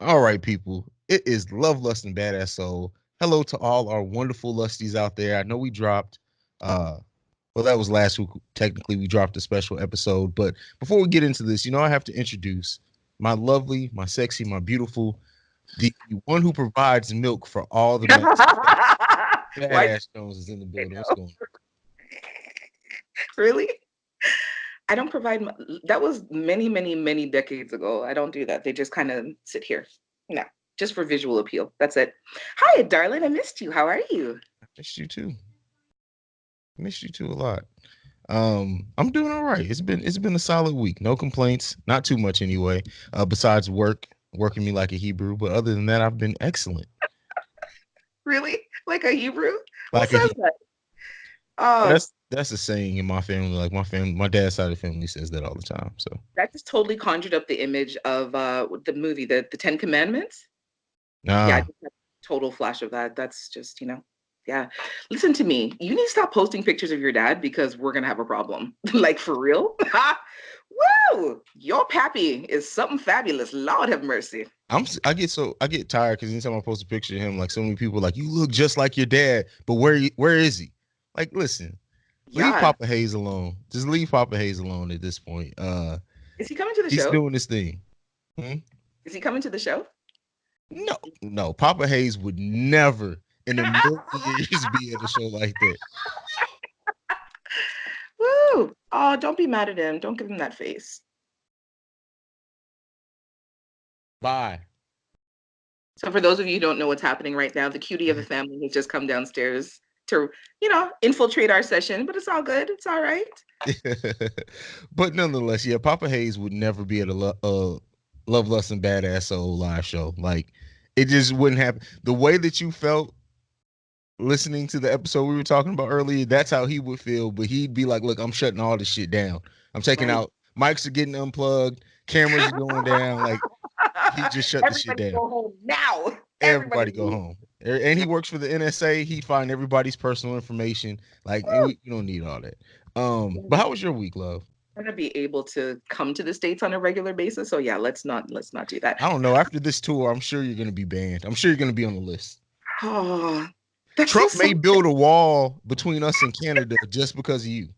All right, people. It is Love, Lust, and Badass Soul. Hello to all our wonderful lusties out there. I know we dropped, uh, well, that was last week. Technically, we dropped a special episode. But before we get into this, I have to introduce my lovely, my sexy, my beautiful, the one who provides milk for all the men. Why? Badass Jones is in the I building. What's know. going Really? I don't provide. That was many, many, many decades ago. I don't do that. They just kind of sit here. No, just for visual appeal. That's it. Hi, darling. I missed you. How are you? on? Missed you too. Missed you too a lot. I'm doing all right. It's been a solid week. No complaints. Not too much anyway. Besides working me like a Hebrew, but other than that, I've been excellent. Really? Like a Hebrew? Who Like a says Hebrew. that? Oh, That's a saying in my family. Like my dad's side of the family says that all the time. So that just totally conjured up the image of the movie, the Ten Commandments. Yeah, I nah, just had a total flash of that. That's just, yeah. Listen to me. You need to stop posting pictures of your dad because we're gonna have a problem. Like for real? Woo! Your pappy is something fabulous. Lord have mercy. I get tired because anytime I post a picture of him, like so many people are like you look just like your dad, but where is he? Like, listen, leave Yeah. Papa Hayes alone. Just leave Papa Hayes alone at this point. Is he coming to the He's show? doing this thing. Hmm? Is he coming to the show? No, no, Papa Hayes would never in a million years be at a show like that. Woo! Oh, don't be mad at him. Don't give him that face. Bye. So for those of you who don't know what's happening right now, the cutie of the family has just come downstairs to, infiltrate our session, but it's all good. It's all right. But nonetheless, yeah, Papa Hayes would never be at a Love, Lust, and Badass Soul live show. Like, it just wouldn't happen. The way that you felt listening to the episode we were talking about earlier, that's how he would feel. But he'd be like, "Look, I'm shutting all this shit down. I'm taking Right. out mics are getting unplugged, cameras are going down. Like, he just shut the shit Everybody down. go home now. Everybody Everybody go leave. home." And he works for the NSA. He'd find everybody's personal information. Like, and we don't need all that. But how was your week, love? I'm gonna be able to come to the States on a regular basis. So yeah, let's not do that. I don't know. After this tour, I'm sure you're going to be banned. I'm sure you're going to be on the list. Oh, that Trump feels may so. build a wall between us and Canada just because of you.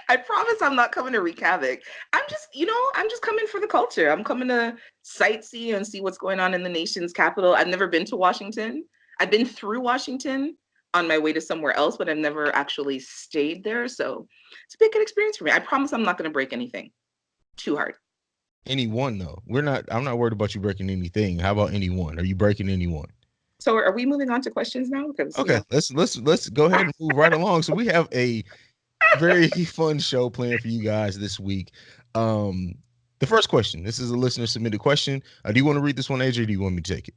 I promise I'm not coming to wreak havoc. I'm just coming for the culture. I'm coming to sightsee and see what's going on in the nation's capital. I've never been to Washington. I've been through Washington on my way to somewhere else, but I've never actually stayed there. So it's a big good experience for me. I promise I'm not going to break anything too hard. Anyone though, I'm not worried about you breaking anything. How about anyone? Are you breaking anyone? So are we moving on to questions now? Because Okay, let's go ahead and move right along. So we have a very fun show planned for you guys this week. Um, the first question. This is a listener submitted question. Do you want to read this one, AJ? Or do you want me to take it?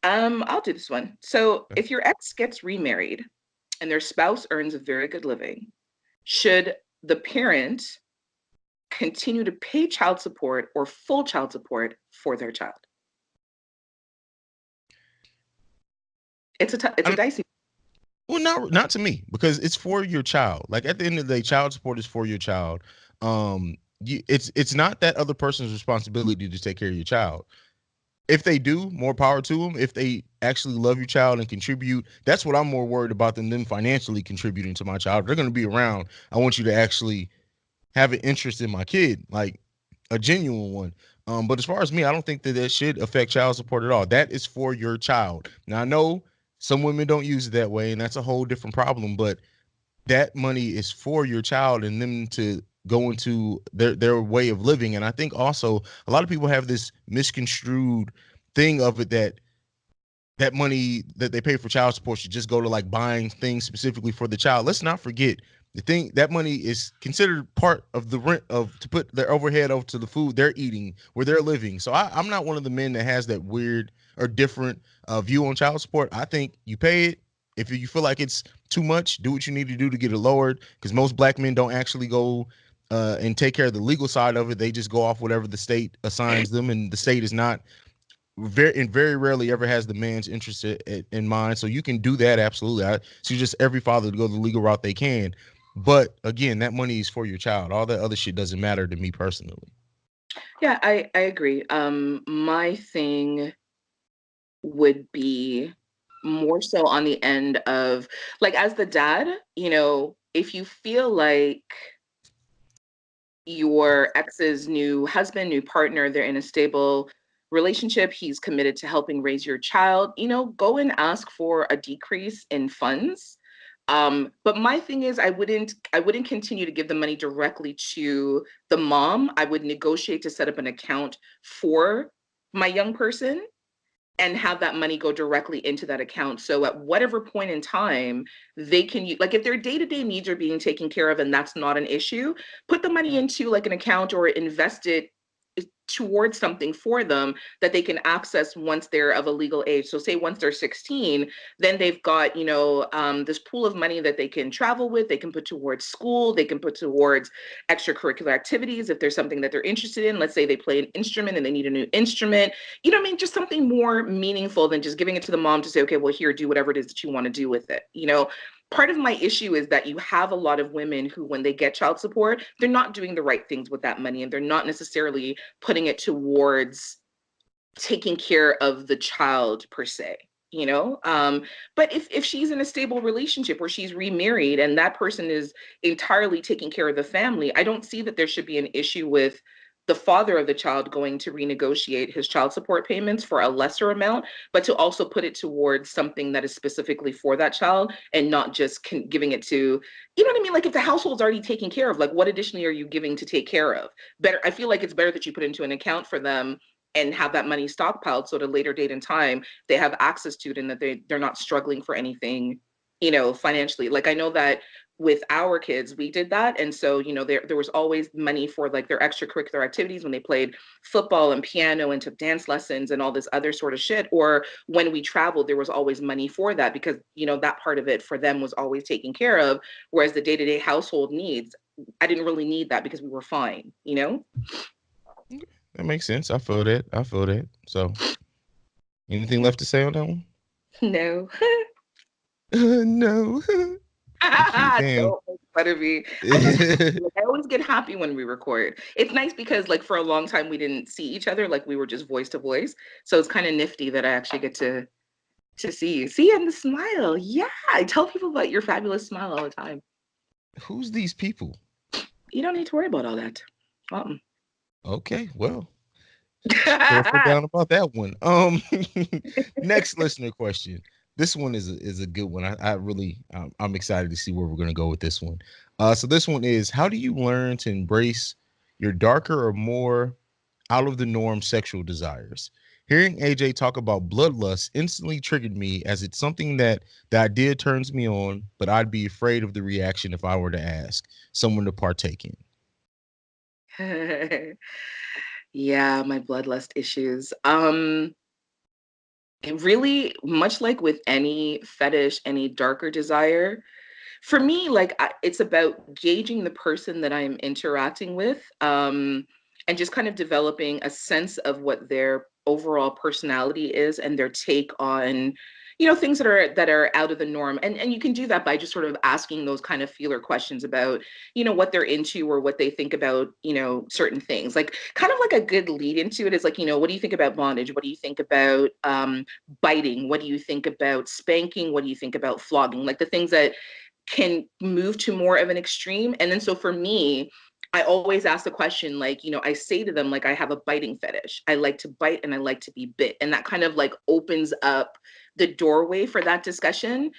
I'll do this one. So Okay. if your ex gets remarried and their spouse earns a very good living, should the parent continue to pay child support or full child support for their child? It's a I dicey. Well, not to me because it's for your child. Like at the end of the day, child support is for your child. It's not that other person's responsibility to take care of your child. If they do, more power to them. If they actually love your child and contribute, that's what I'm more worried about than them financially contributing to my child. They're going to be around. I want you to actually have an interest in my kid, like a genuine one. But as far as me, I don't think that that should affect child support at all. That is for your child. Now I know some women don't use it that way, and that's a whole different problem. But that money is for your child and them to go into their way of living. And I think also a lot of people have this misconstrued thing of it that that money that they pay for child support should just go to like buying things specifically for the child. Let's not forget the thing that money is considered part of the rent of to put their overhead over to the food they're eating where they're living. So I'm not one of the men that has that weird or different view on child support. I think you pay it. If you feel like it's too much, do what you need to do to get it lowered. Because most black men don't actually go and take care of the legal side of it. They just go off whatever the state assigns them, and the state is not very rarely ever has the man's interest in mind. So you can do that absolutely. I suggest every father to go the legal route they can. But again, that money is for your child. All that other shit doesn't matter to me personally. Yeah, I agree. My thing would be more so on the end of like as the dad, if you feel like your ex's new husband, new partner, they're in a stable relationship, he's committed to helping raise your child, go and ask for a decrease in funds. But my thing is I wouldn't continue to give the money directly to the mom. I would negotiate to set up an account for my young person and have that money go directly into that account. So at whatever point in time, they can use, like if their day-to-day needs are being taken care of and that's not an issue, put the money into like an account or invest it towards something for them that they can access once they're of a legal age. So say once they're 16, then they've got, this pool of money that they can travel with, they can put towards school, they can put towards extracurricular activities if there's something that they're interested in. Let's say they play an instrument and they need a new instrument. You know what I mean? Just something more meaningful than just giving it to the mom to say, okay, well, here, do whatever it is that you want to do with it. Part of my issue is that you have a lot of women who, when they get child support, they're not doing the right things with that money and they're not necessarily putting it towards taking care of the child per se. But if she's in a stable relationship where she's remarried and that person is entirely taking care of the family, I don't see that there should be an issue with the father of the child going to renegotiate his child support payments for a lesser amount, but to also put it towards something that is specifically for that child and not just giving it to, you know what I mean? Like if the household's already taken care of, like what additionally are you giving to take care of? Better, I feel like it's better that you put into an account for them and have that money stockpiled so at a later date in time they have access to it and that they're not struggling for anything, financially. Like I know that with our kids we did that, and so there was always money for like their extracurricular activities when they played football and piano and took dance lessons and all this other sort of shit, or when we traveled there was always money for that because that part of it for them was always taken care of, whereas the day-to-day household needs, I didn't really need that because we were fine. That makes sense. I feel that. I feel that. So, anything left to say on that one? No. No. Cute. Damn. Don't make fun of me. I just like, I always get happy when we record. It's nice because like for a long time we didn't see each other, like we were just voice to voice. So it's kind of nifty that I actually get to see you. See, and the smile. Yeah, I tell people about your fabulous smile all the time. Who's these people? You don't need to worry about all that. Uh-uh. Okay, well, put our foot down about that one. Next listener question. This one is a good one. I really I'm excited to see where we're gonna go with this one. So this one is: how do you learn to embrace your darker or more out of the norm sexual desires? Hearing AJ talk about bloodlust instantly triggered me, as it's something that the idea turns me on, but I'd be afraid of the reaction if I were to ask someone to partake in. Yeah, my bloodlust issues. It really, much like with any fetish, any darker desire, for me, like it's about gauging the person that I'm interacting with, and just kind of developing a sense of what their overall personality is and their take on, things that are out of the norm. And you can do that by just sort of asking those kind of feeler questions about, what they're into or what they think about, certain things. Like kind of like a good lead into it is like, what do you think about bondage? What do you think about biting? What do you think about spanking? What do you think about flogging? Like the things that can move to more of an extreme. And then so for me, I always ask the question, like, I say to them, like, I have a biting fetish. I like to bite and I like to be bit. And that kind of like opens up the doorway for that discussion.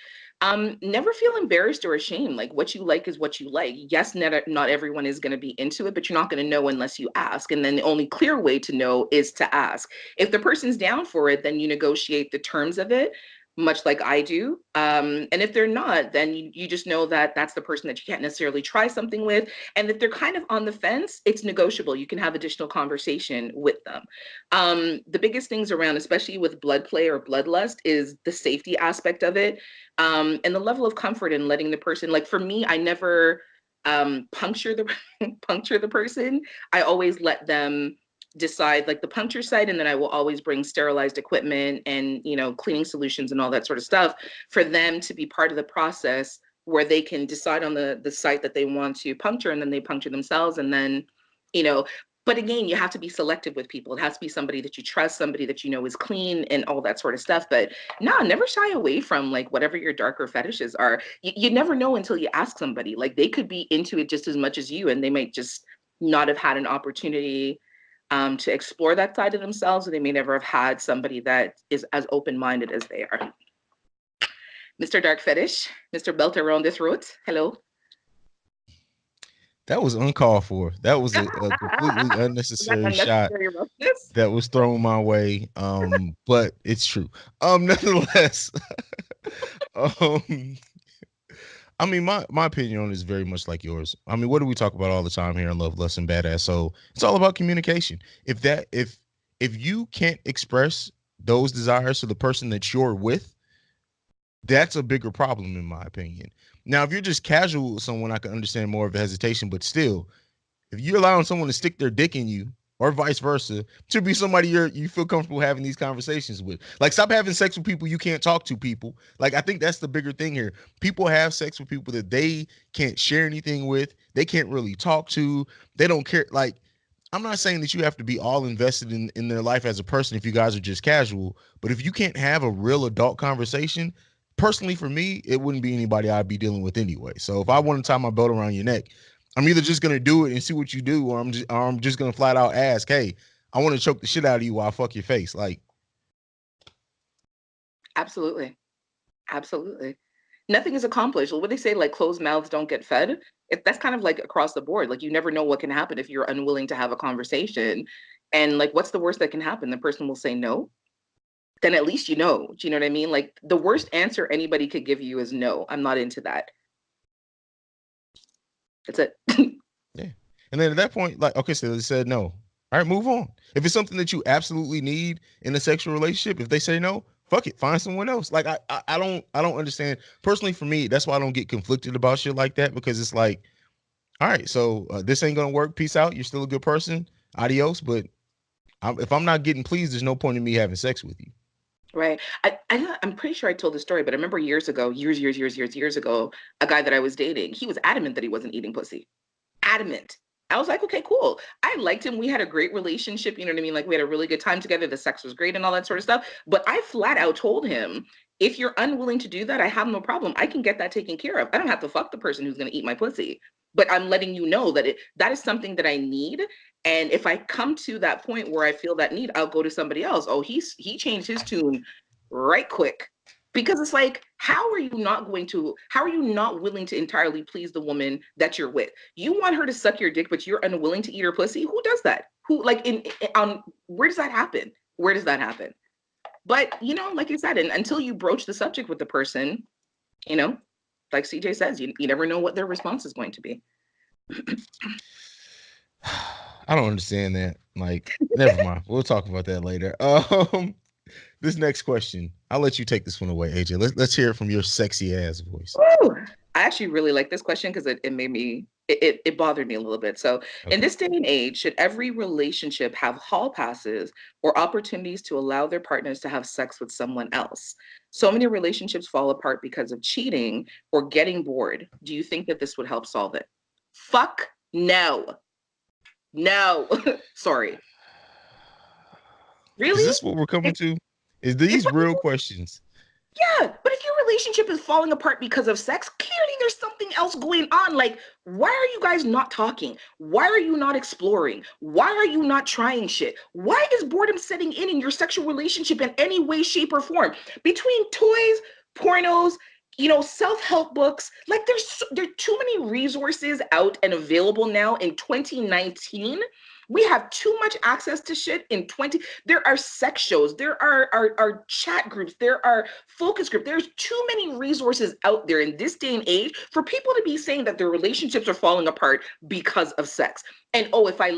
Never feel embarrassed or ashamed. Like what you like is what you like. Yes, not everyone is going to be into it, but you're not going to know unless you ask. And then the only clear way to know is to ask. If the person's down for it, then you negotiate the terms of it, much like I do. And if they're not, then you just know that that's the person that you can't necessarily try something with. And if they're kind of on the fence, it's negotiable. You can have additional conversation with them. The biggest things around, especially with blood play or bloodlust, is the safety aspect of it, and the level of comfort in letting the person, like for me, I never puncture the puncture the person. I always let them decide like the puncture site, and then I will always bring sterilized equipment and cleaning solutions and all that sort of stuff for them to be part of the process where they can decide on the site that they want to puncture, and then they puncture themselves, and then you know But again, you have to be selective with people. It has to be somebody that you trust, somebody that you know is clean and all that sort of stuff. But no, never shy away from like whatever your darker fetishes are. You never know until you ask somebody. Like they could be into it just as much as you, and they might just not have had an opportunity to explore that side of themselves, or they may never have had somebody that is as open-minded as they are. Mr. Dark Fetish, Mr. Belt around this road. Hello. That was uncalled for. That was a completely Was that unnecessary shot unnecessary roughness? that was thrown my way. But it's true. Nonetheless, um, I mean, my opinion on it is very much like yours. I mean, what do we talk about all the time here in Love, Lust, and Badass? So it's all about communication. If you can't express those desires to the person that you're with, that's a bigger problem in my opinion. Now, if you're just casual with someone, I can understand more of the hesitation, but still, if you're allowing someone to stick their dick in you, or vice versa, to be somebody you feel comfortable having these conversations with. Like, stop having sex with people you can't talk to people. Like, I think that's the bigger thing here. People have sex with people that they can't share anything with, they can't really talk to, they don't care. Like, I'm not saying that you have to be all invested in their life as a person if you guys are just casual, but if you can't have a real adult conversation, personally for me, it wouldn't be anybody I'd be dealing with anyway. So if I want to tie my belt around your neck, I'm either just gonna do it and see what you do, or I'm just gonna flat out ask, hey, I want to choke the shit out of you while I fuck your face. Like, Absolutely. Absolutely. Nothing is accomplished. What they say, like closed mouths don't get fed. That's kind of like across the board. Like you never know what can happen if you're unwilling to have a conversation. And like, what's the worst that can happen? The person will say no. Then at least you know. Do you know what I mean? Like the worst answer anybody could give you is no. I'm not into that. That's it. yeah. And then at that point, like, okay, so they said no. All right, move on. If it's something that you absolutely need in a sexual relationship, if they say no, fuck it, find someone else. Like, I don't understand. Personally, for me, that's why I don't get conflicted about shit like that, because it's like, all right, so this ain't gonna work. Peace out. You're still a good person. Adios. But if I'm not getting pleased, there's no point in me having sex with you. Right. I'm pretty sure I told the story, but I remember years ago, years ago, a guy that I was dating, he was adamant that he wasn't eating pussy. Adamant. I was like, okay, cool. I liked him. We had a great relationship. You know what I mean? Like we had a really good time together. The sex was great and all that sort of stuff. But I flat out told him, if you're unwilling to do that, I have no problem. I can get that taken care of. I don't have to fuck the person who's going to eat my pussy. But I'm letting you know that that is something that I need. And if I come to that point where I feel that need, I'll go to somebody else. Oh, he changed his tune right quick. Because it's like, how are you not willing to entirely please the woman that you're with? You want her to suck your dick, but you're unwilling to eat her pussy? Who does that? Who, like, where does that happen? Where does that happen? But, you know, like you said, and until you broach the subject with the person, you know, like CJ says, you never know what their response is going to be. I don't understand that. Like, never mind. We'll talk about that later. This next question, I'll let you take this one away, AJ. Let's hear it from your sexy ass voice. Ooh, I actually really like this question because it made me it bothered me a little bit. So in Okay. this day and age, should every relationship have hall passes or opportunities to allow their partners to have sex with someone else? So many relationships fall apart because of cheating or getting bored. Do you think that this would help solve it? Fuck no. No. Sorry. Is Really? this what we're coming It's, to? Is it's these what real questions? Yeah, but if your relationship is falling apart because of sex, clearly there's something else going on. Like, why are you guys not talking? Why are you not exploring? Why are you not trying shit? Why is boredom setting in your sexual relationship in any way, shape, or form? Between toys, pornos, self-help books, like there are too many resources out and available now in 2019. We have too much access to shit in 20. There are sex shows, there are chat groups, there are focus groups. There's too many resources out there in this day and age for people to be saying that their relationships are falling apart because of sex. And oh, if I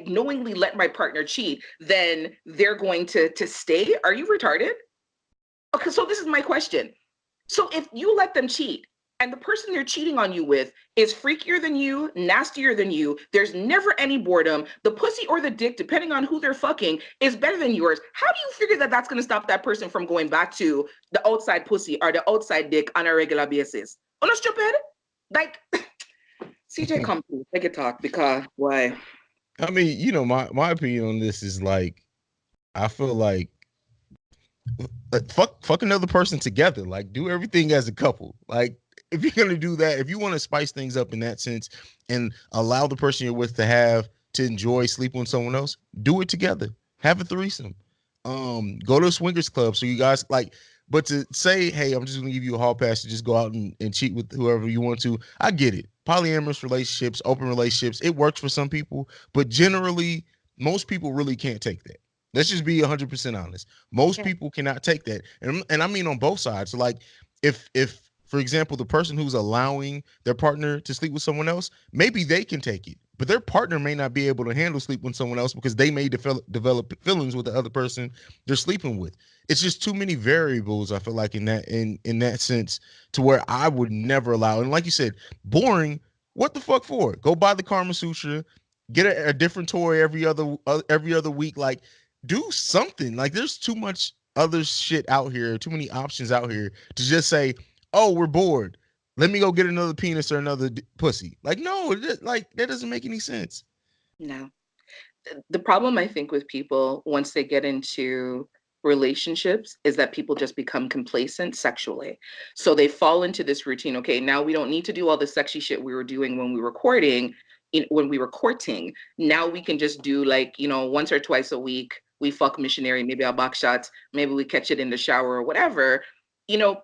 knowingly let my partner cheat, then they're going to stay. Are you retarded? Okay, so this is my question. So if you let them cheat and the person they're cheating on you with is freakier than you, nastier than you, there's never any boredom, the pussy or the dick, depending on who they're fucking, is better than yours, how do you figure that that's going to stop that person from going back to the outside pussy or the outside dick on a regular basis? Oh, no, stupid. Like, CJ, come please, take a talk because why? I mean, my opinion on this is like, I feel like, fuck another person together. Like, do everything as a couple. Like, if you're gonna do that, if you want to spice things up in that sense and allow the person you're with to enjoy sleeping with someone else, do it together. Have a threesome. Go to a swingers club so you guys like. But to say, hey, I'm just gonna give you a hall pass to just go out and cheat with whoever you want to, I get it. Polyamorous relationships, open relationships, it works for some people, but generally, most people really can't take that. Let's just be 100% honest. Most Yeah. people cannot take that, and I mean on both sides. So like, if for example the person who's allowing their partner to sleep with someone else, maybe they can take it, but their partner may not be able to handle sleep with someone else because they may develop feelings with the other person they're sleeping with. It's just too many variables. I feel like in that sense, to where I would never allow. And like you said, boring. What the fuck for? Go buy the Karma Sutra, get a different toy every other week. Like, do something. Like, there's too much other shit out here, too many options out here to just say, "Oh, we're bored. Let me go get another penis or another pussy." Like, no, like that doesn't make any sense. No. The problem I think with people once they get into relationships is that people just become complacent sexually. So they fall into this routine. Okay, now we don't need to do all the sexy shit we were doing when we were courting. When we were courting, now we can just do like, once or twice a week. We fuck missionary, maybe I'll box shots, maybe we catch it in the shower or whatever.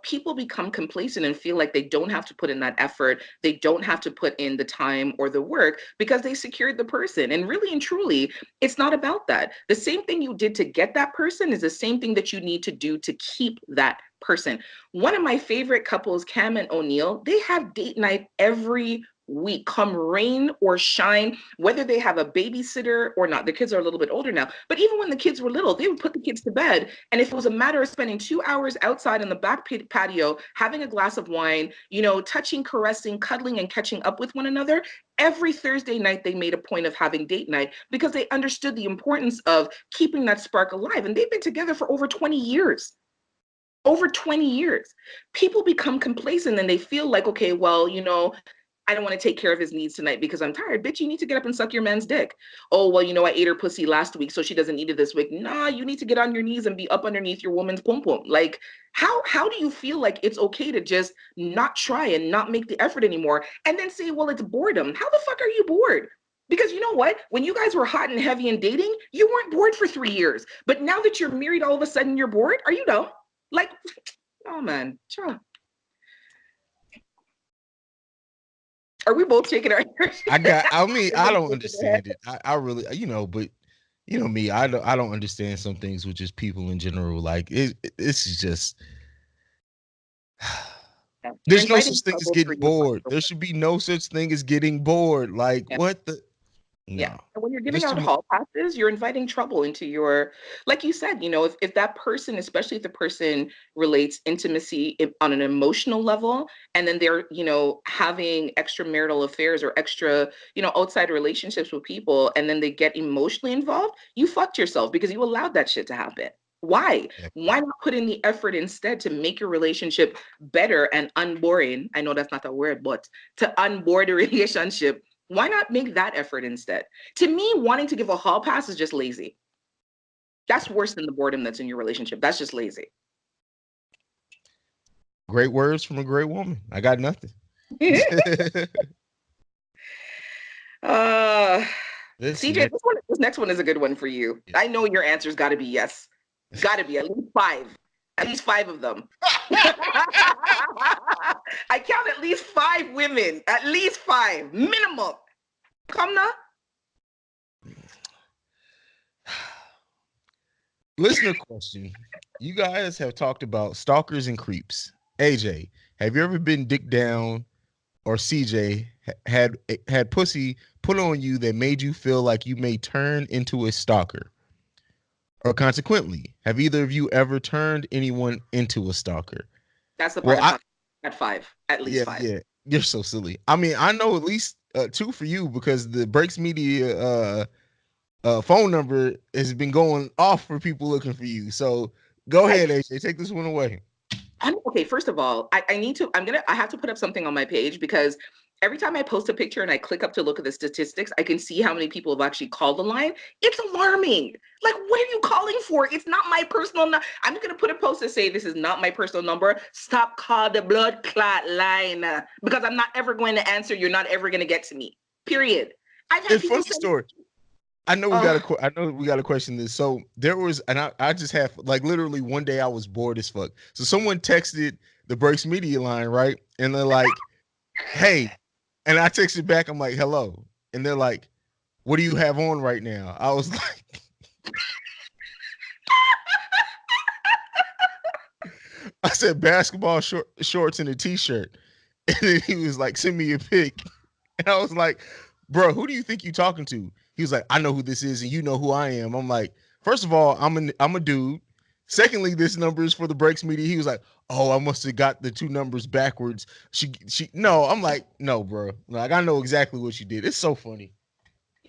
People become complacent and feel like they don't have to put in that effort. They don't have to put in the time or the work because they secured the person. And really and truly, it's not about that. The same thing you did to get that person is the same thing that you need to do to keep that person. One of my favorite couples, Cam and O'Neill, they have date night every week, come rain or shine, whether they have a babysitter or not. The kids are a little bit older now, but even when the kids were little, they would put the kids to bed. And if it was a matter of spending 2 hours outside in the back patio, having a glass of wine, touching, caressing, cuddling, and catching up with one another, every Thursday night they made a point of having date night because they understood the importance of keeping that spark alive. And they've been together for over 20 years. Over 20 years. People become complacent and they feel like, okay, well, I don't want to take care of his needs tonight because I'm tired. Bitch, you need to get up and suck your man's dick. Oh, well, I ate her pussy last week, so she doesn't need it this week. Nah, you need to get on your knees and be up underneath your woman's pum pum. Like, how do you feel like it's okay to just not try and not make the effort anymore and then say, well, it's boredom? How the fuck are you bored? Because you know what? When you guys were hot and heavy and dating, you weren't bored for 3 years. But now that you're married, all of a sudden you're bored? Are you dumb? Like, oh man, sure. Are we both shaking our heads? I mean, I don't understand it. I really, but me, I don't understand some things with just people in general. Like, it's just, You're there's no inviting such thing as trouble for getting your bored. fucking There should be no such thing as getting bored. Like, yeah. what the? Yeah. No, And when you're giving there's too out much. hall passes, you're inviting trouble into your, like you said, if that person, especially if the person relates intimacy on an emotional level, and then they're, having extramarital affairs or extra, outside relationships with people, and then they get emotionally involved, you fucked yourself because you allowed that shit to happen. Why? Why not put in the effort instead to make your relationship better and unboring? I know that's not a word, but to unboard a relationship, why not make that effort instead? To me, wanting to give a hall pass is just lazy. That's worse than the boredom that's in your relationship. That's just lazy. Great words from a great woman. I got nothing. uh, This CJ, next, this next one is a good one for you. yeah. I know your answer's got to be yes. Got to be at least five. At least five of them. I count at least five women. At least five. Minimum. Come now. Listener question: you guys have talked about stalkers and creeps. AJ, have you ever been dick down, or CJ had pussy put on you that made you feel like you may turn into a stalker? Or consequently, have either of you ever turned anyone into a stalker? That's the Well, part I'm talking about. At five. At least yeah, five. yeah, you're so silly. I mean, I know at least two for you because the Breaks Media phone number has been going off for people looking for you. So go I ahead, AJ, take this one away. okay, first of all, I need to, I have to put up something on my page because Every time I post a picture and I click up to look at the statistics, I can see how many people have actually called the line. It's alarming. Like, what are you calling for? It's not my personal number. I'm just going to put a post to say this is not my personal number. Stop calling the blood clot line because I'm not ever going to answer. You're not ever going to get to me. Period. I've had It's people funny say, story. I know we got to. I know we got to question this. So there was, and I just have like literally one day I was bored as fuck. So someone texted the Breaks Media line, right? And they're like, "Hey," and I texted back. I'm like, "Hello," and they're like, "What do you have on right now?" I was like, I said basketball shorts and a t-shirt, and then he was like, "Send me a pic," and I was like, "Bro, who do you think you talking to?" He was like, "I know who this is, and you know who I am." I'm like, first of all, I'm a dude. Secondly, this number is for the Breaks Media. He was like, "Oh, I must have got the two numbers backwards." She no. I'm like, no, bro. Like I know exactly what you did. It's so funny.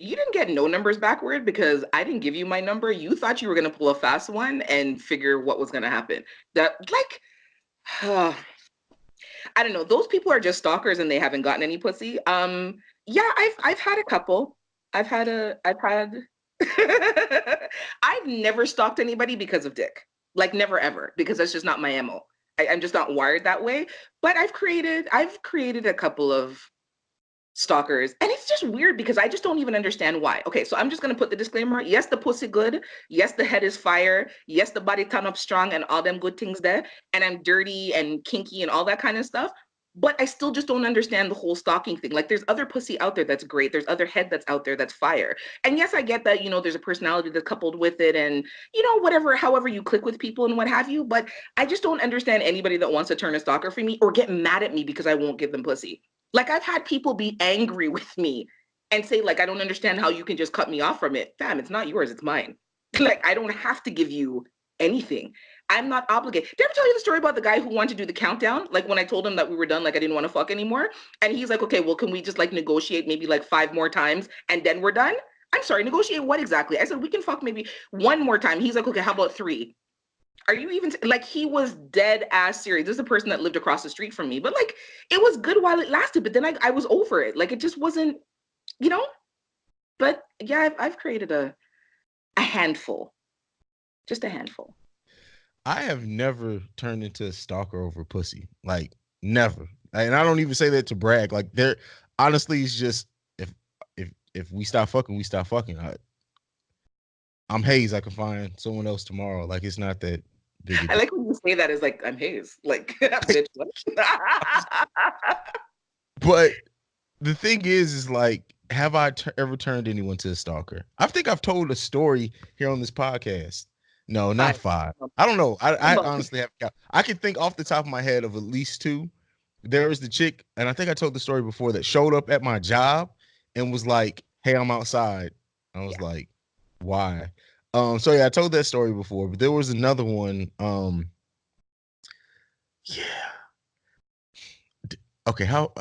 you didn't get no numbers backward because I didn't give you my number. You thought you were going to pull a fast one and figure what was going to happen. That, like, I don't know. Those people are just stalkers and they haven't gotten any pussy. Yeah, I've had a couple. I've had I've never stalked anybody because of dick. Like never ever, because that's just not my MO. I'm just not wired that way. But I've created a couple of stalkers, and it's just weird because I just don't even understand why. Okay, so I'm just gonna put the disclaimer. Yes, the pussy good. Yes, the head is fire. Yes, the body turn up strong and all them good things there. And I'm dirty and kinky and all that kind of stuff. But I still just don't understand the whole stalking thing. Like, there's other pussy out there that's great. There's other head that's out there that's fire. And yes, I get that, there's a personality that's coupled with it and, whatever, however you click with people and what have you. But I just don't understand anybody that wants to turn a stalker for me or get mad at me because I won't give them pussy. Like, I've had people be angry with me and say, like, I don't understand how you can just cut me off from it. Fam, it's not yours, it's mine. Like, I don't have to give you anything. I'm not obligated. Did I ever tell you the story about the guy who wanted to do the countdown? Like, when I told him that we were done, like I didn't want to fuck anymore. And he's like, okay, well, can we just like negotiate maybe like 5 more times and then we're done? I'm sorry, negotiate what exactly? I said, we can fuck maybe one more time. He's like, okay, how about 3? Are you even like, he was dead ass serious? This is a person that lived across the street from me, but like, it was good while it lasted, but then I was over it. Like, it just wasn't, you know. But yeah, I've created a handful, just a handful. I have never turned into a stalker over pussy. Like never. And I don't even say that to brag. Like there honestly it's just if we stop fucking, we stop fucking. I'm Hayes. I can find someone else tomorrow. Like it's not that big a I deal. like when you say that as like, I'm Hayes, like, bitch, what? But the thing is like, have I ever turned anyone to a stalker? I think I've told a story here on this podcast. No, not 5. 5. I don't know. I About honestly have. I can think off the top of my head of at least 2. There was the chick, and I think I told the story before, that showed up at my job and was like, "Hey, I'm outside." I was yeah. like, "Why?" So yeah, I told that story before, but there was another one. Yeah. Okay, how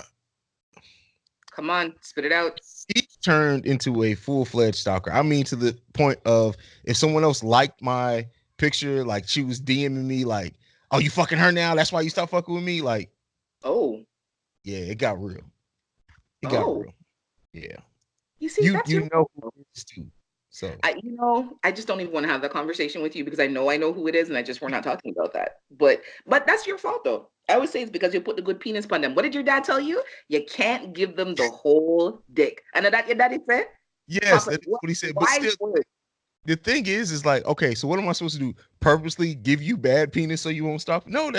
Come on, spit it out. he turned into a full-fledged stalker. I mean, to the point of if someone else liked my picture, like she was DMing me, like, "Oh, you fucking her now? That's why you stop fucking with me?" Like, Oh, yeah, it got real. It got oh. real. Yeah. You see, You that's your you know who fault. it is too. So I just don't even want to have that conversation with you because I know who it is, and we're not talking about that. But that's your fault though. I would say it's because you put the good penis on them. What did your dad tell you? You can't give them the whole dick. And that your daddy said, yes, Papa, that is what he said. But wise still, word. the thing is like, okay, so what am I supposed to do? Purposely give you bad penis so you won't stop? No,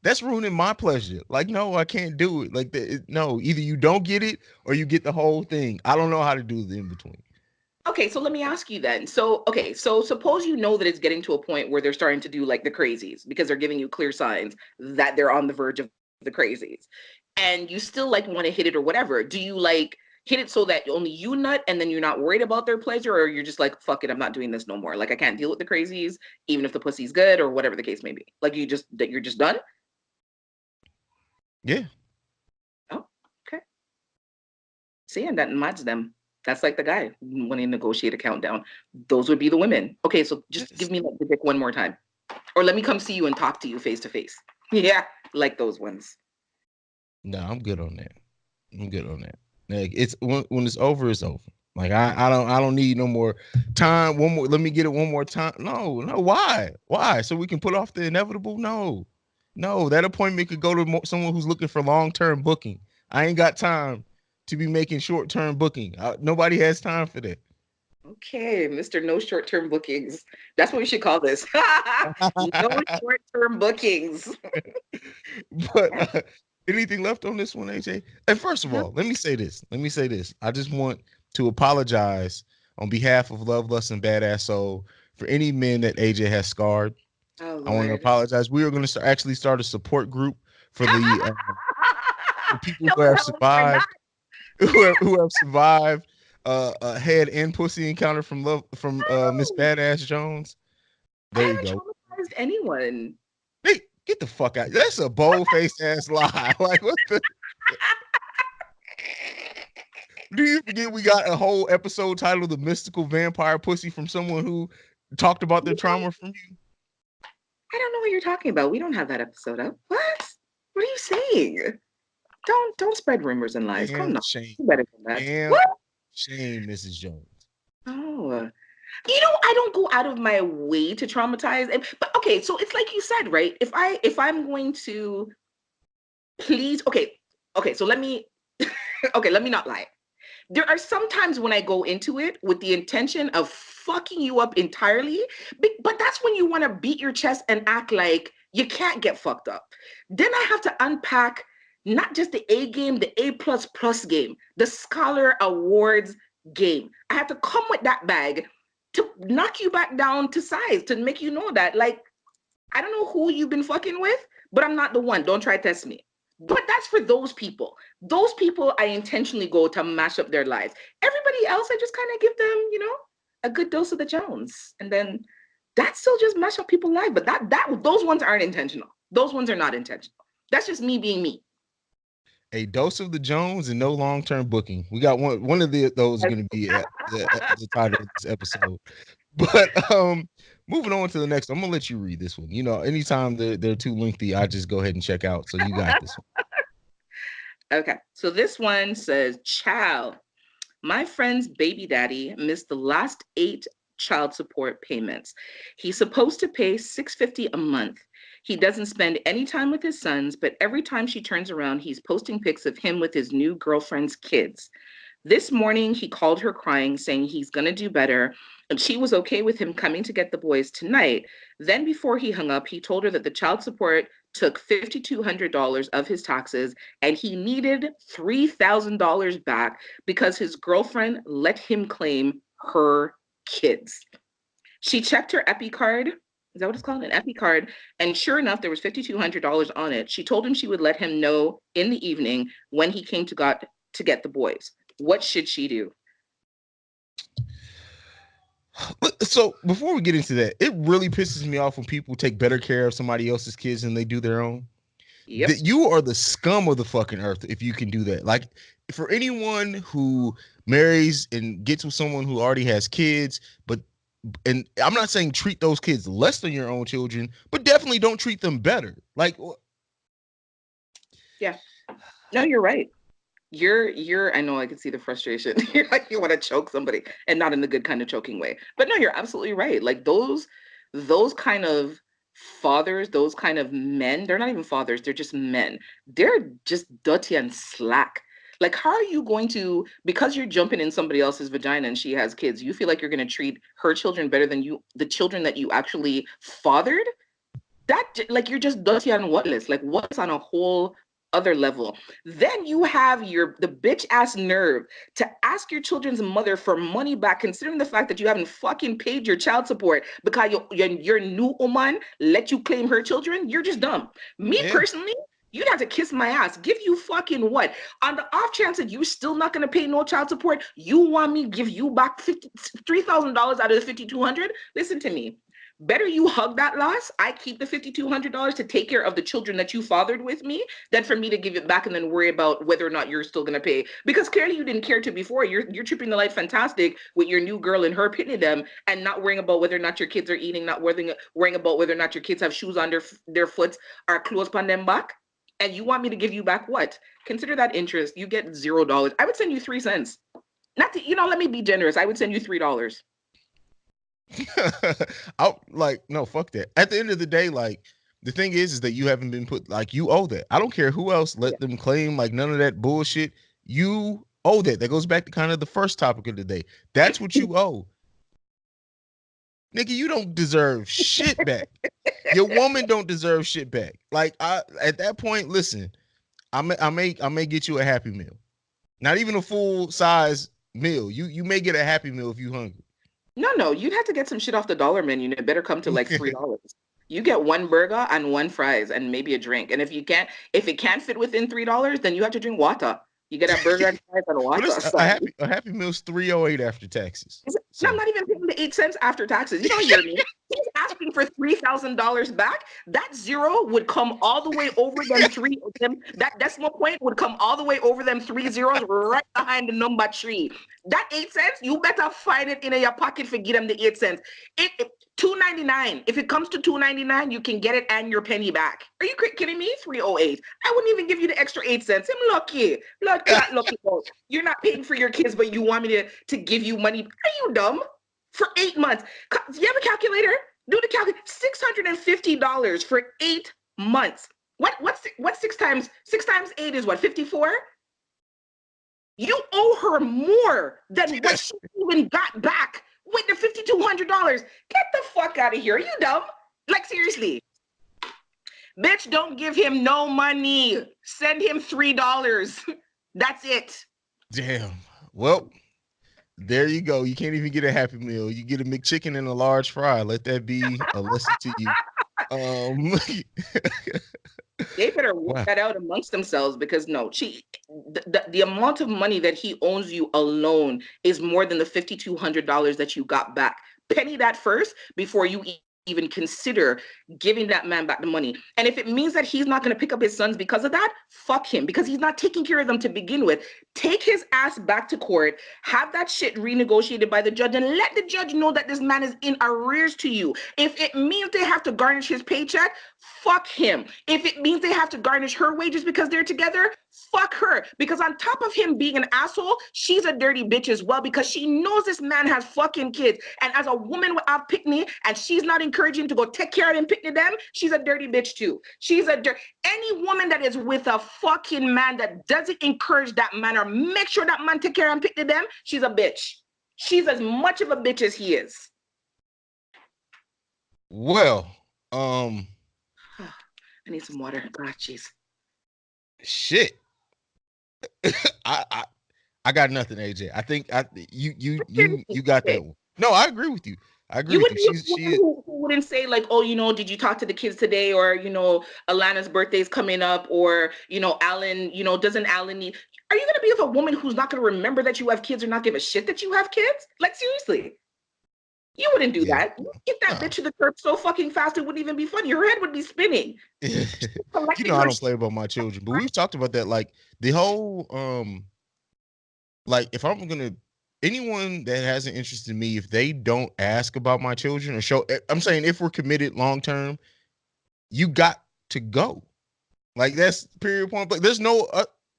that's ruining my pleasure. Like, no, I can't do it. Like, no, either you don't get it or you get the whole thing. I don't know how to do the in between. Okay, so let me ask you then. So, okay, so suppose you know that it's getting to a point where they're starting to do like the crazies because they're giving you clear signs that they're on the verge of the crazies. And you still like want to hit it or whatever. Do you like hit it so that only you nut and then you're not worried about their pleasure, or you're just like, fuck it, I'm not doing this no more. Like, I can't deal with the crazies, even if the pussy's good or whatever the case may be. Like, you're just done? Yeah. Oh, okay. See, and that matches them. That's like the guy when he negotiate a countdown. Those would be the women. Okay, so just give Yes. me like the dick one more time, or let me come see you and talk to you face to face. Yeah, like those ones. No, I'm good on that. I'm good on that. Like it's when it's over, it's over. Like I don't need no more time. One more. Let me get it one more time. No, no. Why? Why? So we can put off the inevitable? No, no. That appointment could go to someone who's looking for long term booking. I ain't got time to be making short term booking. Nobody has time for that. Okay, Mr. No short-term bookings. That's what we should call this. No short-term bookings. But anything left on this one, AJ? And first of No. all, let me say this. Let me say this. I just want to apologize on behalf of Love, Lust, and Badass Soul for any men that AJ has scarred. Oh I want to Lord. apologize. We are going to actually start a support group for the people No, who have no, we're not. survived, who have survived a head and pussy encounter from Miss No, Badass Jones. I There you haven't go. traumatized anyone. Hey, get the fuck out. That's a bold faced ass lie. Like what the. Do you forget we got a whole episode titled "The Mystical Vampire Pussy" from someone who talked about their We don't, trauma from you? I don't know what you're talking about. We don't have that episode up. What? What are you saying? Don't spread rumors and lies. Come Damn on. shame. You better than that. Damn What? shame, Mrs. Jones. Oh. I don't go out of my way to traumatize. But okay, so it's like you said, right? If I'm going to please, okay, so let me okay, let me not lie. There are some times when I go into it with the intention of fucking you up entirely, but that's when you want to beat your chest and act like you can't get fucked up. Then I have to unpack not just the A game, the A plus plus game, the Scholar Awards game. I have to come with that bag to knock you back down to size, to make you know that, like, I don't know who you've been fucking with, but I'm not the one. Don't try to test me. But that's for those people. Those people I intentionally go to mash up their lives. Everybody else, I just kind of give them, a good dose of the Jones. And then that still just mash up people's lives. But those ones aren't intentional. Those ones are not intentional. That's just me being me. A dose of the Jones and no long term booking. We got one of those going to be the title of this episode. But moving on to the next, I'm gonna let you read this one. Anytime they're too lengthy, I just go ahead and check out. So you got this one. Okay. So this one says, Chow. My friend's baby daddy missed the last 8 child support payments. He's supposed to pay $650 a month. He doesn't spend any time with his sons, but every time she turns around, he's posting pics of him with his new girlfriend's kids. This morning, he called her crying, saying he's going to do better, and she was okay with him coming to get the boys tonight. Then, before he hung up, he told her that the child support took $5,200 of his taxes and he needed $3,000 back because his girlfriend let him claim her kids. She checked her Epi card. Is that what it's called? An Epi card. And sure enough, there was $5,200 on it. She told him she would let him know in the evening when he came to get the boys. What should she do? So before we get into that, it really pisses me off when people take better care of somebody else's kids than they do their own. Yep. That you are the scum of the fucking earth if you can do that. Like for anyone who marries and gets with someone who already has kids, and I'm not saying treat those kids less than your own children, but definitely don't treat them better. Like Yeah. No, you're right. You're I know I can see the frustration. You're like you want to choke somebody and not in the good kind of choking way. But no, you're absolutely right. Like those kind of fathers, those kind of men, they're not even fathers, they're just men. They're just dirty and slack. Like how are you going to, because you're jumping in somebody else's vagina and she has kids, you feel like you're going to treat her children better than the children that you actually fathered? That, like, you're just dirty and whatless. Like what's on a whole other level? Then you have the bitch ass nerve to ask your children's mother for money back, considering the fact that you haven't fucking paid your child support because your new woman let you claim her children. You're just dumb. Me yeah, personally, you'd have to kiss my ass. Give you fucking what? On the off chance that you're still not gonna pay no child support, you want me to give you back $3,000 out of the 5,200? Listen to me. Better you hug that loss. I keep the $5,200 to take care of the children that you fathered with me than for me to give it back and then worry about whether or not you're still gonna pay. Because clearly you didn't care to before. You're tripping the life fantastic with your new girl and her pitting them and not worrying about whether or not your kids are eating, not worrying about whether or not your kids have shoes on their foot or clothes on them back. And you want me to give you back what? Consider that interest. You get $0. I would send you 3 cents. Not to, let me be generous. I would send you $3. No, fuck that. At the end of the day, like the thing is that you haven't been put, like, you owe that. I don't care who else Yeah. let them claim, like, none of that bullshit. You owe that. That goes back to kind of the first topic of the day. That's what you owe. Nigga, you don't deserve shit back. Your woman don't deserve shit back. Like, at that point, listen, I may get you a Happy Meal. Not even a full size meal. You may get a Happy Meal if you hungry. No, you'd have to get some shit off the dollar menu, and it better come to like $3. You get one burger and one fries and maybe a drink. And if it can't fit within $3, then you have to drink water. You get a burger and fries and But water. it's Sorry. a happy Meal's 308 after taxes. And I'm So not even paying the 8 cents after taxes. You don't hear me. He's asking for $3,000 back. That zero would come all the way over them three of them. That decimal point would come all the way over them 3 zeros right behind the number 3. That 8 cents, you better find it in your pocket for give them the 8 cents. It $2.99. If it comes to $2.99, you can get it and your penny back. Are you kidding me? 308. I wouldn't even give you the extra 8 cents. I'm lucky. Lord cannot lucky. You're not paying for your kids, but you want me to give you money. Are you dumb? For 8 months. Do you have a calculator? Do the calculator. $650 for 8 months. What's 6 times 8 is what? 54? You owe her more than what she even got back with the $5,200. Get the fuck out of here. Are you dumb? Like, seriously. Bitch, don't give him no money. Send him $3. That's it. damn. Well, there you go. You can't even get a Happy Meal. You get a McChicken and a large fry. Let that be a lesson to you. Um They better work wow. that out amongst themselves because no, the amount of money that he owns you alone is more than the $5,200 that you got back. Penny that first before you even consider giving that man back the money. And if it means that he's not going to pick up his sons because of that, fuck him, because he's not taking care of them to begin with. Take his ass back to court, have that shit renegotiated by the judge, and let the judge know that this man is in arrears to you. If it means they have to garnish his paycheck, fuck him. If it means they have to garnish her wages because they're together, fuck her. Because on top of him being an asshole, she's a dirty bitch as well because she knows this man has fucking kids. And as a woman without Pickney, and she's not encouraging him to go take care of them, Pickney them, she's a dirty bitch too. Any woman that is with a fucking man that doesn't encourage that man or make sure that man take care and Pickney them, she's a bitch. She's as much of a bitch as he is. Well, I need some water. God, jeez. shit. I I got nothing, AJ. I think you got that one. No, I agree with you. I agree You with would you. be She one who wouldn't say like, oh, did you talk to the kids today? Or, Alana's birthday's coming up, or, Alan, doesn't Alan need, are you going to be with a woman who's not going to remember that you have kids or not give a shit that you have kids? Like, seriously, you wouldn't do yeah. that. You get that No. bitch to the curb so fucking fast, it wouldn't even be funny. Her head would be spinning. You Collecting know I her don't shit. play about my children, but we've talked about that. Like the whole like if I'm gonna anyone that has an interest in me, if they don't ask about my children or show I'm saying if we're committed long term, you got to go. Like that's period point. But there's no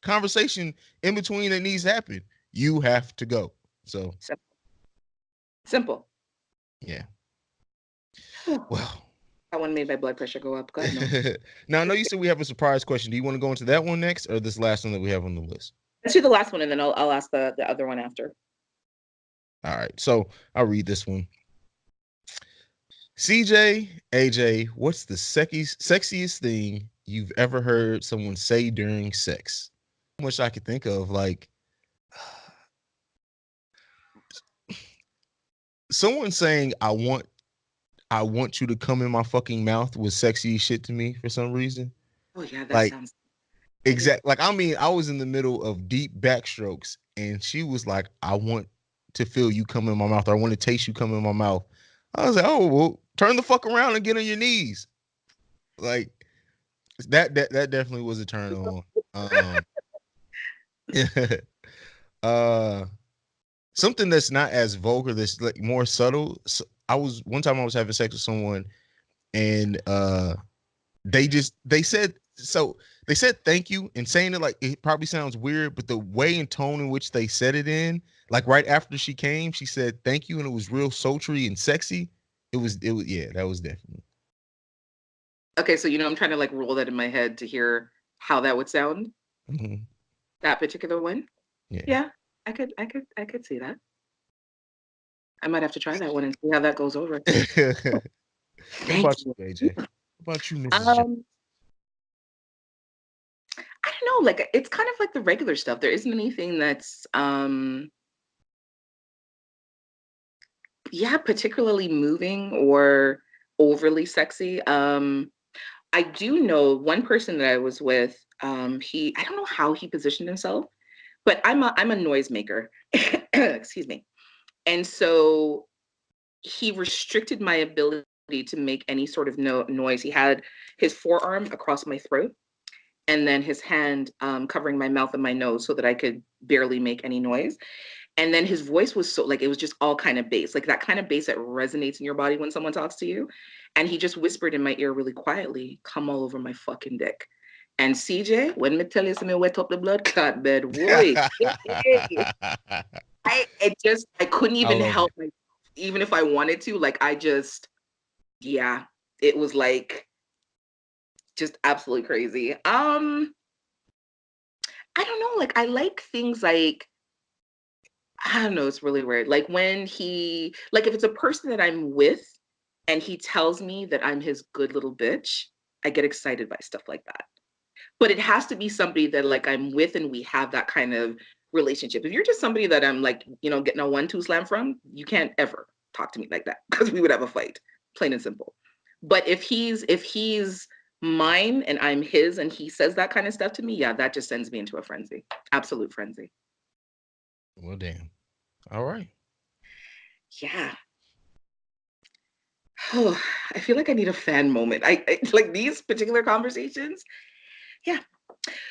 conversation in between that needs to happen. You have to go. So Simple. yeah. Whew. Well. That one made my blood pressure go up. God, no. Now I know you said we have a surprise question. Do you want to go into that one next or this last one that we have on the list? Let's do the last one and then I'll ask the other one after. All right. So I'll read this one. CJ, AJ, what's the sexiest thing you've ever heard someone say during sex? How much I could think of, like someone saying, I want you to come in my fucking mouth was sexy shit to me for some reason. Oh yeah, that Like sounds exact like I mean, I was in the middle of deep backstrokes and she was like, I want to feel you come in my mouth, or I want to taste you come in my mouth. I was like, oh well, turn the fuck around and get on your knees. Like that definitely was a turn on. uh something that's not as vulgar, that's like more subtle. So I was having sex with someone and they said so they said thank you, and saying it like it probably sounds weird, but the way and tone in which they said it in, like right after she came, she said thank you, and it was real sultry and sexy. It was yeah, that was definitely. Okay, so I'm trying to like roll that in my head to hear how that would sound. Mhm. That particular one. Yeah. Yeah, I could see that. I might have to try that one and see how that goes over. What Thank about you. you, AJ? What about you, Mrs. J? Um, I don't know, like it's kind of like the regular stuff. There isn't anything that's yeah, particularly moving or overly sexy. I do know one person that I was with, I don't know how he positioned himself, but I'm a noisemaker. Excuse me. And so he restricted my ability to make any sort of noise. He had his forearm across my throat and then his hand covering my mouth and my nose so that I could barely make any noise. And then his voice was so like it was just all kind of bass, like that kind of bass that resonates in your body when someone talks to you. And he just whispered in my ear really quietly, "Come all over my fucking dick." And CJ, when me tell you, me wet up the blood clot bed, boy, I couldn't I even love it. help myself, even if I wanted to. Like I just, yeah, it was like just absolutely crazy. I don't know. Like I like things like I don't know, it's really weird. Like when like if it's a person that I'm with and he tells me that I'm his good little bitch, I get excited by stuff like that. But it has to be somebody that like I'm with and we have that kind of relationship. If you're just somebody that I'm like, getting a 1-2 slam from, you can't ever talk to me like that because we would have a fight, plain and simple. But if he's mine and I'm his and he says that kind of stuff to me, yeah, that just sends me into a frenzy. Absolute frenzy. Well, damn. All right. Yeah. Oh, I feel like I need a fan moment. I like these particular conversations. Yeah.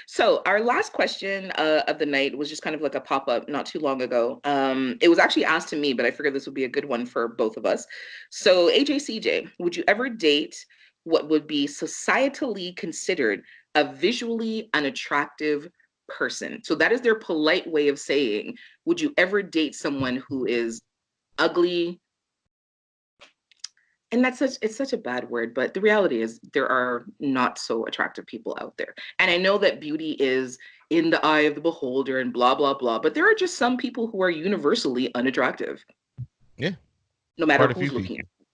So our last question of the night was just kind of like a pop up not too long ago. It was actually asked to me, but I figured this would be a good one for both of us. So AJCJ, would you ever date what would be societally considered a visually unattractive person? So that is their polite way of saying, would you ever date someone who is ugly, and it's such a bad word, but the reality is there are not so attractive people out there. And I know that beauty is in the eye of the beholder and blah blah blah, but there are just some people who are universally unattractive Yeah. no matter Quite a few who's looking people. at them.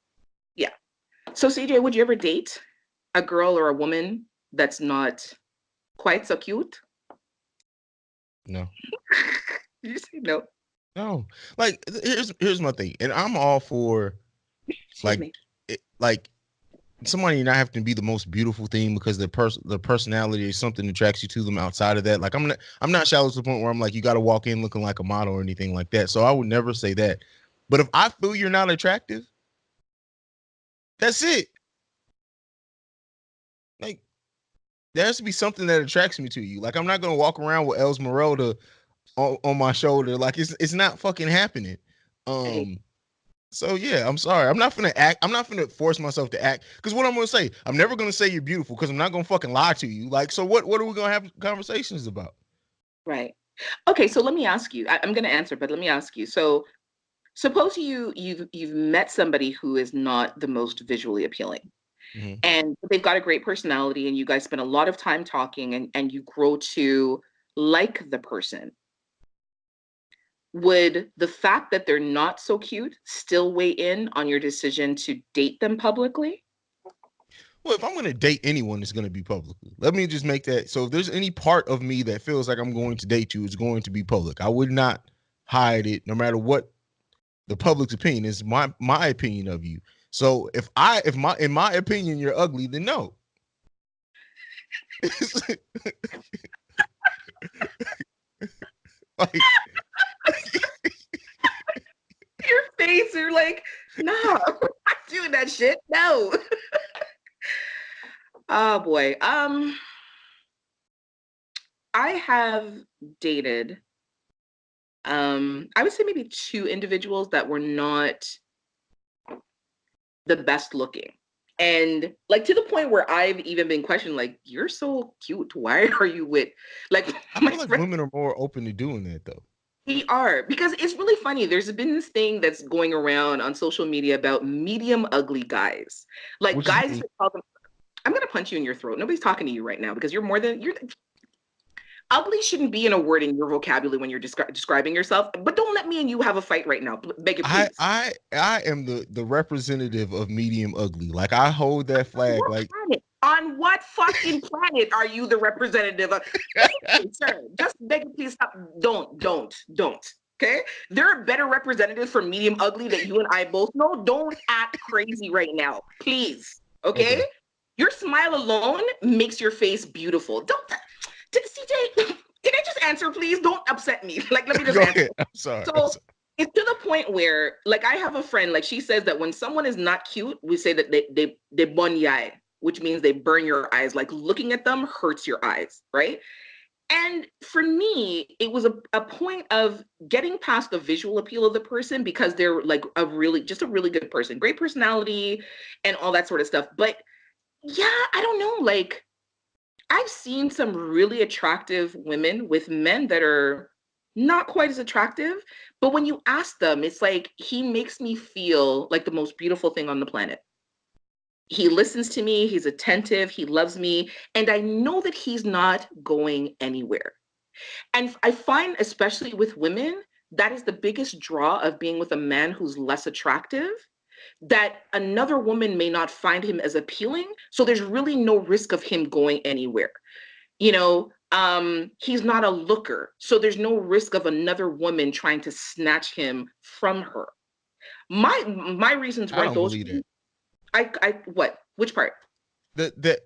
Yeah. So CJ, would you ever date a girl or a woman that's not quite so cute? No. Did you say no? No. Like here's my thing. And I'm all for Excuse like me. like somebody not having to be the most beautiful thing because their personality is something that attracts you to them outside of that. Like I'm not shallow to the point where I'm like you got to walk in looking like a model or anything like that. So I would never say that. But if I feel you're not attractive, that's it. Like there has to be something that attracts me to you. Like I'm not gonna walk around with Elsmeralda on my shoulder. Like it's not fucking happening. I hate Um, So yeah, I'm sorry. I'm not gonna act. I'm not gonna force myself to act. Because what I'm gonna say, I'm never gonna say you're beautiful. Because I'm not gonna fucking lie to you. Like, so what are we gonna have conversations about? right. Okay, so let me ask you. I'm going to answer, but let me ask you. So suppose you've met somebody who is not the most visually appealing Mhm. and they've got a great personality and you guys spend a lot of time talking and you grow to like the person. Would the fact that they're not so cute still weigh in on your decision to date them publicly? Well, if I'm gonna date anyone, it's gonna be publicly. Let me just make that. So if there's any part of me that feels like I'm going to date you, it's going to be public. I would not hide it, no matter what the public's opinion is. My opinion of you. So if my in my opinion you're ugly, then no. Like Your face, you're like, nah, I'm not doing that shit. No. Oh boy. I have dated I would say maybe two individuals that were not the best looking. And like to the point where I've even been questioned, like, you're so cute. Why are you with like I my feel like friend? women are more open to doing that though. We are because it's really funny. There's been this thing that's going around on social media about medium ugly guys. Like Which is guys me. that call them, I'm gonna punch you in your throat. Nobody's talking to you right now because you're more than you're ugly shouldn't be in a word in your vocabulary when you're describing yourself. But don't let me and you have a fight right now. Beg it, I please. I I am the representative of medium ugly. Like I hold that flag. What Like planet? On what fucking planet are you the representative of? Sir, just beg you, please stop. Don't. Okay? There are better representatives for medium ugly that you and I both know. Don't act crazy right now, please. Okay? okay, Your smile alone makes your face beautiful. Don't, CJ, can I just answer, please? Don't upset me. Like, let me just go answer. ahead. I'm sorry. I'm So sorry. it's to the point where, like, I have a friend, like, she says that when someone is not cute, we say that they bon yai, which means they burn your eyes. Like, looking at them hurts your eyes, right? And for me, it was a point of getting past the visual appeal of the person because they're like just a really good person, great personality and all that sort of stuff. But yeah, I don't know. Like, I've seen some really attractive women with men that are not quite as attractive. But when you ask them, it's like he makes me feel like the most beautiful thing on the planet. He listens to me, he's attentive, he loves me, and I know that he's not going anywhere. And I find, especially with women, that is the biggest draw of being with a man who's less attractive, that another woman may not find him as appealing. So there's really no risk of him going anywhere. He's not a looker. So there's no risk of another woman trying to snatch him from her. My reasons I weren't don't those. believe that. I what? Which part? That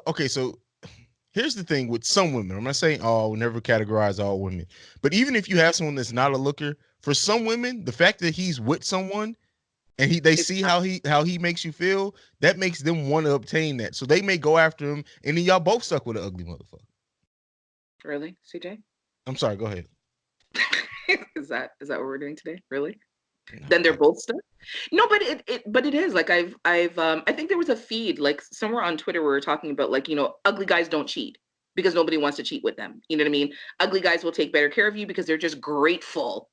okay. So here's the thing with some women. I'm not saying all. We'll never categorize all women. But even if you have someone that's not a looker, for some women, the fact that he's with someone and they It's see how he makes you feel, that makes them want to obtain that. So they may go after him, and then y'all both stuck with an ugly motherfucker. really, CJ? I'm sorry. Go ahead. Is that what we're doing today? Really? No, Then they're both stuck. No, but it is like I think there was a feed like somewhere on Twitter where we were talking about like ugly guys don't cheat because nobody wants to cheat with them. You know what I mean? Ugly guys will take better care of you because they're just grateful.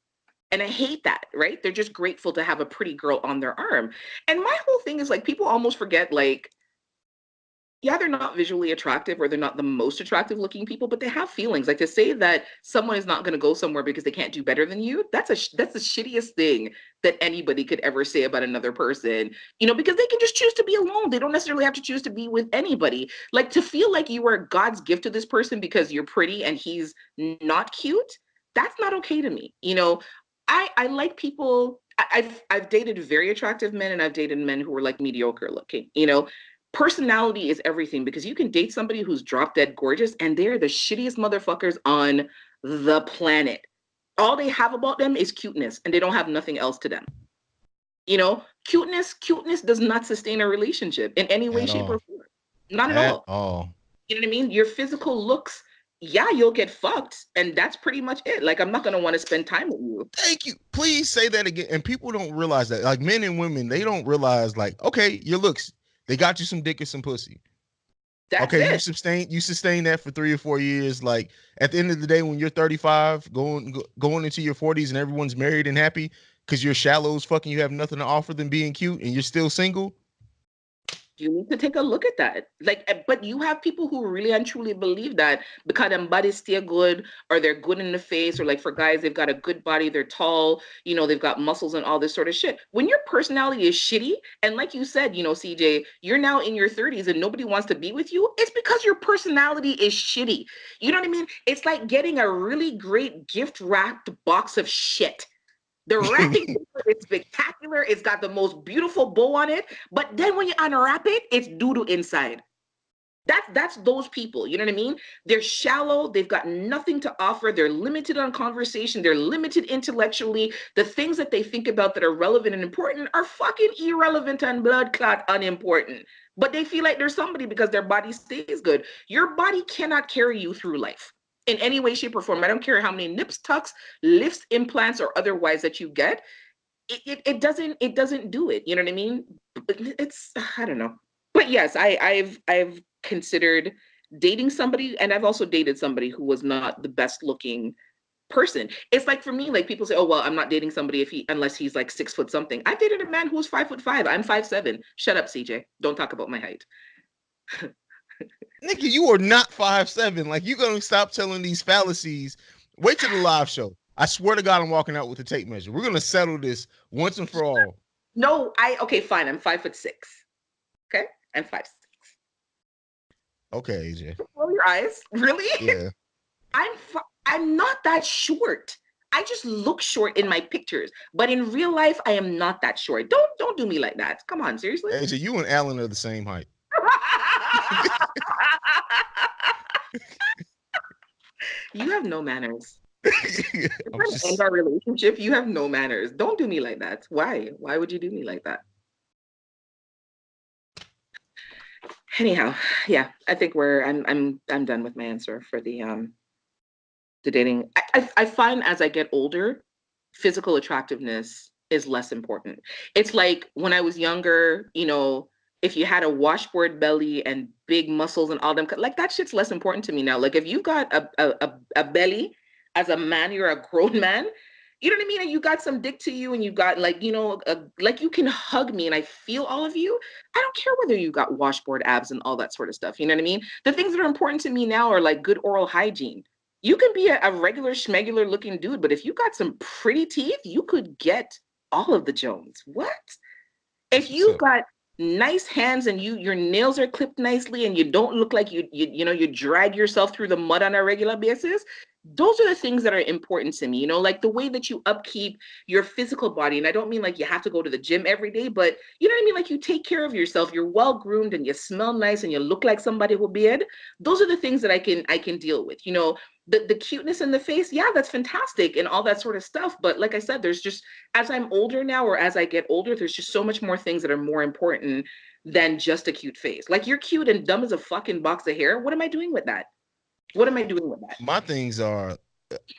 And I hate that, right? They're just grateful to have a pretty girl on their arm. And my whole thing is like people almost forget like yeah, they're not visually attractive or they're not the most attractive looking people, but they have feelings. Like to say that someone is not going to go somewhere because they can't do better than you, that's the shittiest thing that anybody could ever say about another person. Because they can just choose to be alone. They don't necessarily have to choose to be with anybody. Like to feel like you are God's gift to this person because you're pretty and he's not cute, that's not okay to me. I like people. I've dated very attractive men and I've dated men who were like mediocre looking. Personality is everything because you can date somebody who's drop dead gorgeous and they're the shittiest motherfuckers on the planet. All they have about them is cuteness and they don't have nothing else to them. Cuteness does not sustain a relationship in any way, at shape, or all. form. Not at At all. all. You know what I mean? Your physical looks, yeah, you'll get fucked, and that's pretty much it. Like, I'm not gonna want to spend time with you. Thank you. Please say that again. And people don't realize that. Like men and women, they don't realize like, okay, your looks, they got you some dick and some pussy. That's Okay, it. you sustain that for 3 or 4 years. Like at the end of the day, when you're 35, going into your 40s, and everyone's married and happy because you're shallow as fucking, you have nothing to offer them being cute, and you're still single. You need to take a look at that. Like, but you have people who really and truly believe that because their bodies stay good or they're good in the face, or like for guys, they've got a good body, they're tall, they've got muscles and all this sort of shit. When your personality is shitty, and like you said, CJ, you're now in your 30s and nobody wants to be with you, it's because your personality is shitty. You know what I mean? It's like getting a really great gift wrapped box of shit. The wrapping paper is spectacular. It's got the most beautiful bow on it. But then when you unwrap it, it's doo-doo inside. That's those people. You know what I mean? They're shallow. They've got nothing to offer. They're limited on conversation. They're limited intellectually. The things that they think about that are relevant and important are fucking irrelevant and blood clot unimportant. But they feel like they're somebody because their body stays good. Your body cannot carry you through life in any way, shape, or form. I don't care how many nips, tucks, lifts, implants, or otherwise that you get. It doesn't do it. You know what I mean? It's I don't know. But yes, I've considered dating somebody, and I've also dated somebody who was not the best looking person. It's like for me, like people say, "Oh well, I'm not dating somebody if he unless he's like 6 foot something." I dated a man who was 5'5". I'm 5'7". Shut up, CJ. Don't talk about my height. Nigga, you are not 5'7". Like, you gonna stop telling these fallacies. Wait till the live show. I swear to God, I'm walking out with the tape measure. We're gonna settle this once and for all. No, okay, fine. I'm 5'6". Okay, I'm 5'6". Okay, AJ. Roll your eyes. Really? Yeah. I'm not that short. I just look short in my pictures, but in real life, I am not that short. Don't do me like that. Come on, seriously. AJ, you and Alan are the same height. You have no manners. If I'm I end just our relationship, you have no manners. Don't do me like that. Why? Why would you do me like that? Anyhow, yeah, I think I'm done with my answer for the dating. I find as I get older, physical attractiveness is less important. It's like when I was younger, if you had a washboard belly and big muscles and all them, like that shit's less important to me now. Like if you've got a belly as a man, you're a grown man. You know what I mean? And you got some dick to you, and you got like, like you can hug me and I feel all of you. I don't care whether you got washboard abs and all that sort of stuff. You know what I mean? The things that are important to me now are like good oral hygiene. You can be a regular schmegular looking dude, but if you got some pretty teeth, you could get all of the Jones. What? that's If what's you up. got nice hands and your nails are clipped nicely and you don't look like you drag yourself through the mud on a regular basis, those are the things that are important to me, like the way that you upkeep your physical body. And I don't mean like you have to go to the gym every day, but you know what I mean? Like you take care of yourself, you're well groomed and you smell nice and you look like somebody who beard. Those are the things that I can deal with. The cuteness in the face, yeah, that's fantastic and all that sort of stuff. But like I said, there's just, as I'm older now, or as I get older, there's just so much more things that are more important than just a cute face. Like you're cute and dumb as a fucking box of hair. What am I doing with that? What am I doing with that? My things are,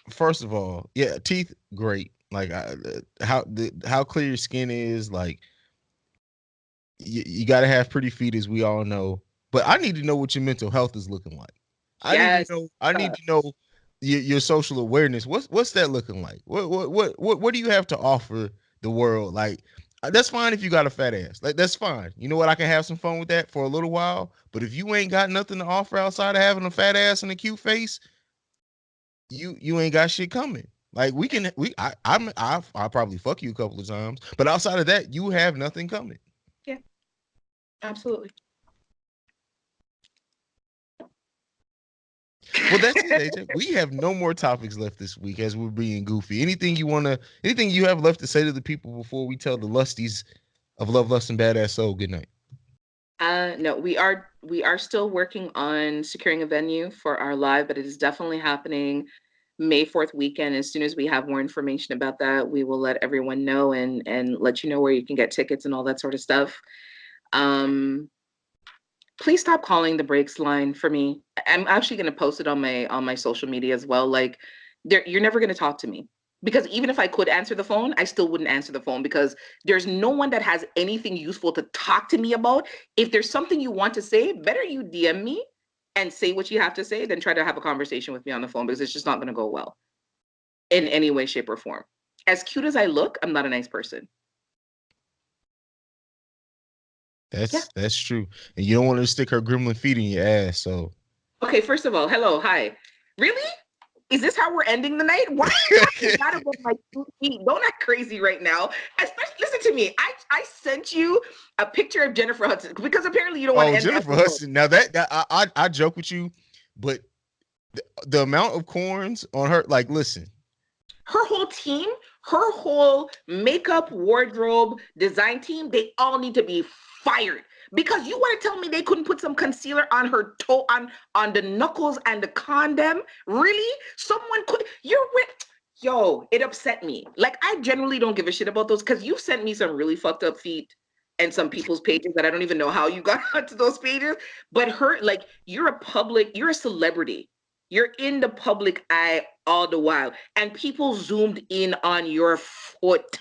first of all, yeah, teeth great. Like, how clear your skin is. Like, you got to have pretty feet, as we all know. But I need to know what your mental health is looking like. I need to Yes. know. I need to know your social awareness. What's that looking like? What do you have to offer the world? Like, that's fine if you got a fat ass. Like, that's fine. You know what? I can have some fun with that for a little while. But if you ain't got nothing to offer outside of having a fat ass and a cute face, you ain't got shit coming. Like, I'll probably fuck you a couple of times, but outside of that, you have nothing coming. Yeah, absolutely. Well, that's it, AJ. We have no more topics left this week as we're being goofy. Anything you have left to say to the people before we tell the lusties of Love, Lust, and Badass Soul good night? No, we are still working on securing a venue for our live, but it is definitely happening May 4th weekend. As soon as we have more information about that, we will let everyone know and let you know where you can get tickets and all that sort of stuff. Um, please stop calling the breaks line for me. I'm actually going to post it on my social media as well. Like, you're never going to talk to me, because even if I could answer the phone, I still wouldn't answer the phone, because there's no one that has anything useful to talk to me about. If there's something you want to say, better you DM me and say what you have to say than try to have a conversation with me on the phone, because it's just not going to go well in any way, shape, or form. As cute as I look, I'm not a nice person. Yeah. That's true, and you don't want her to stick her gremlin feet in your ass. So, Okay, first of all, hello, hi. Really? Is this how we're ending the night? Why are you talking bad about my 2 feet? Don't act crazy right now. Especially, listen to me. I sent you a picture of Jennifer Hudson because apparently you don't want to oh, end the Jennifer episode. Hudson. Now that I joke with you, but the amount of corns on her, like, listen, Her whole team, her whole makeup, wardrobe, design team, they all need to be fired. Because you want to tell me they couldn't put some concealer on her toe, on the knuckles and the condom? Really? Someone could. You're with. Yo, it upset me. Like, I generally don't give a shit about those, because you've sent me some really fucked up feet and some people's pages that I don't even know how you got onto those pages. But like, you're a celebrity. You're in the public eye all the while, and people zoomed in on your foot.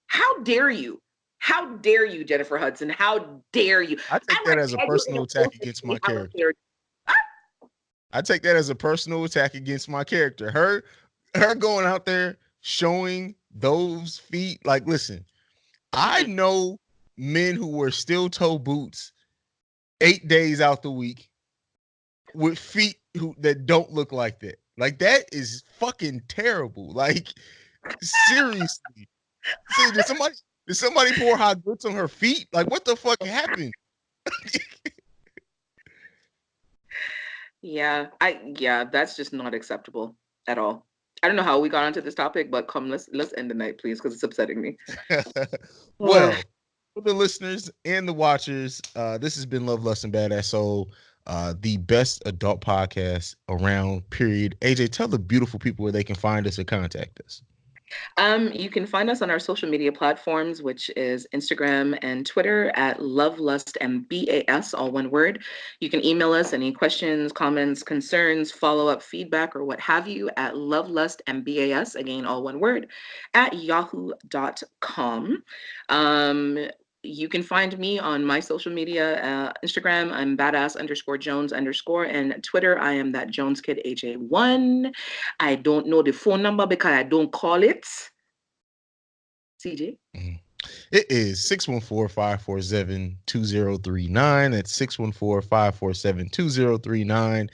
How dare you? How dare you, Jennifer Hudson? How dare you? I I take that want as a to tag you in a personal attack post and against say my how character. dare you. I take that as a personal attack against my character. Her going out there showing those feet. Like, listen, I know men who wear steel toe boots 8 days out the week with feet that don't look like that. Like, that is fucking terrible. Like, seriously. See, did somebody pour hot grits on her feet? Like, what the fuck happened? Yeah, that's just not acceptable at all. I don't know how we got onto this topic, but come, let's end the night, please, because it's upsetting me. Ugh. Well, for the listeners and the watchers, this has been Love, Lust, and Badass Soul, the best adult podcast around, period. AJ, tell the beautiful people where they can find us or contact us. You can find us on our social media platforms, which is Instagram and Twitter at Love, Lust, and BAS, all one word. You can email us any questions, comments, concerns, follow-up feedback, or what have you at Love, Lust, and BAS, again, all one word, at yahoo.com. You can find me on my social media, Instagram, I'm badass_Jones_, and Twitter, I am that Jones Kid AJ1. I don't know the phone number because I don't call it. CJ? It is 614-547-2039. That's 614-547-2039.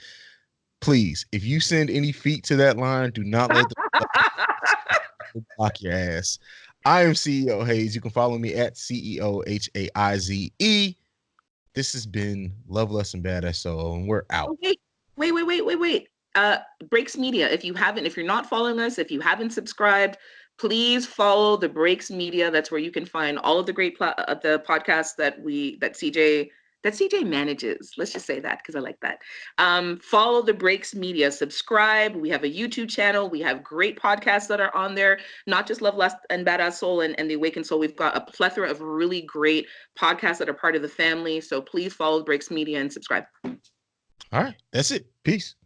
Please, if you send any feet to that line, do not let them block your ass. I am CEO Hayes. You can follow me at CEOHAIZE. This has been Love, Less, and Badass Soul, and we're out. Oh, wait. Breaks Media. If you're not following us, if you haven't subscribed, please follow the Breaks Media. That's where you can find all of the great the podcasts that CJ manages. Let's just say that because I like that. Follow the Breaks Media. Subscribe. We have a YouTube channel. We have great podcasts that are on there. Not just Love, Lust, and Badass Soul and the Awakened Soul. We've got a plethora of really great podcasts that are part of the family. So please follow Breaks Media and subscribe. All right. That's it. Peace.